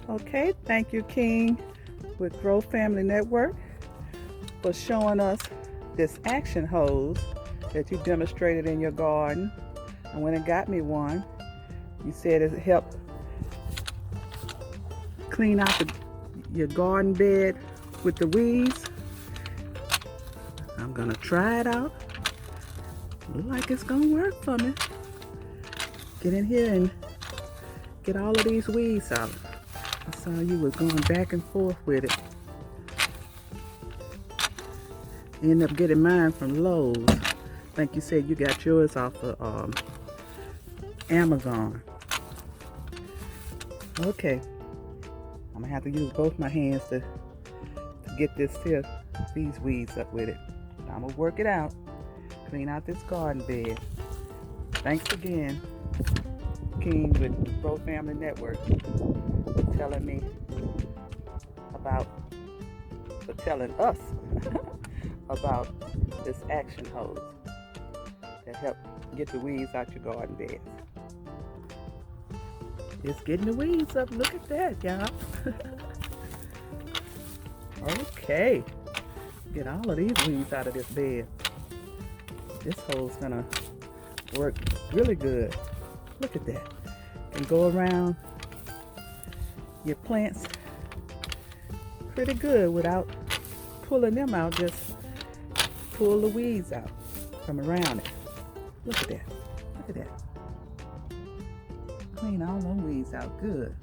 Okay, thank you, King, with Grow Family Network, for showing us this action hose that you demonstrated in your garden. I went and got me one. You said it helped clean out your garden bed with the weeds. I'm gonna try it out. Look like it's gonna work for me. Get in here and get all of these weeds out. I saw you were going back and forth with it. End up getting mine from Lowe's. I think you said you got yours off of Amazon. Okay, I'm gonna have to use both my hands to get these weeds up with it. I'm gonna work it out, clean out this garden bed. Thanks again, King with Pro Family Network, for telling us about this action hose that help get the weeds out your garden beds. It's getting the weeds up. Look at that, y'all. Okay, get all of these weeds out of this bed. This hole's gonna work really good. Look at that. Can go around your plants pretty good without pulling them out. Just pull the weeds out from around it. Look at that. Look at that. Clean all those weeds out good.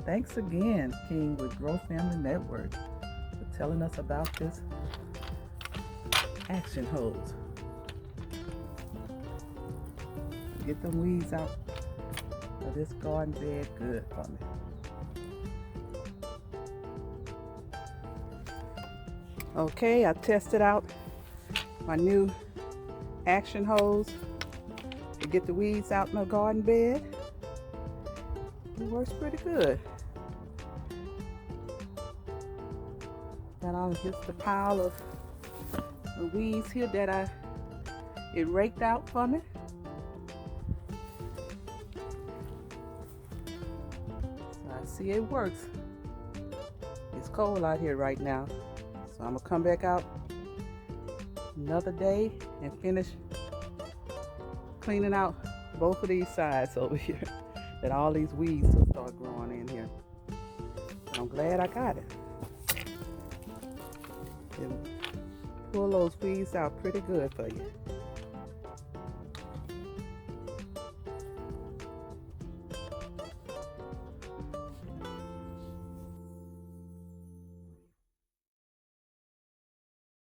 Thanks again, King with Grow Family Network, for telling us about this action hose. Get them weeds out of this garden bed good for me. Okay, I tested out my new action hose to get the weeds out in my garden bed. It works pretty good. Got all just the pile of the weeds here that it raked out for me. So I see it works. It's cold out here right now, so I'm gonna come back out another day and finish cleaning out both of these sides over here, that all these weeds will start growing in here. And I'm glad I got it. It'll pull those weeds out pretty good for you.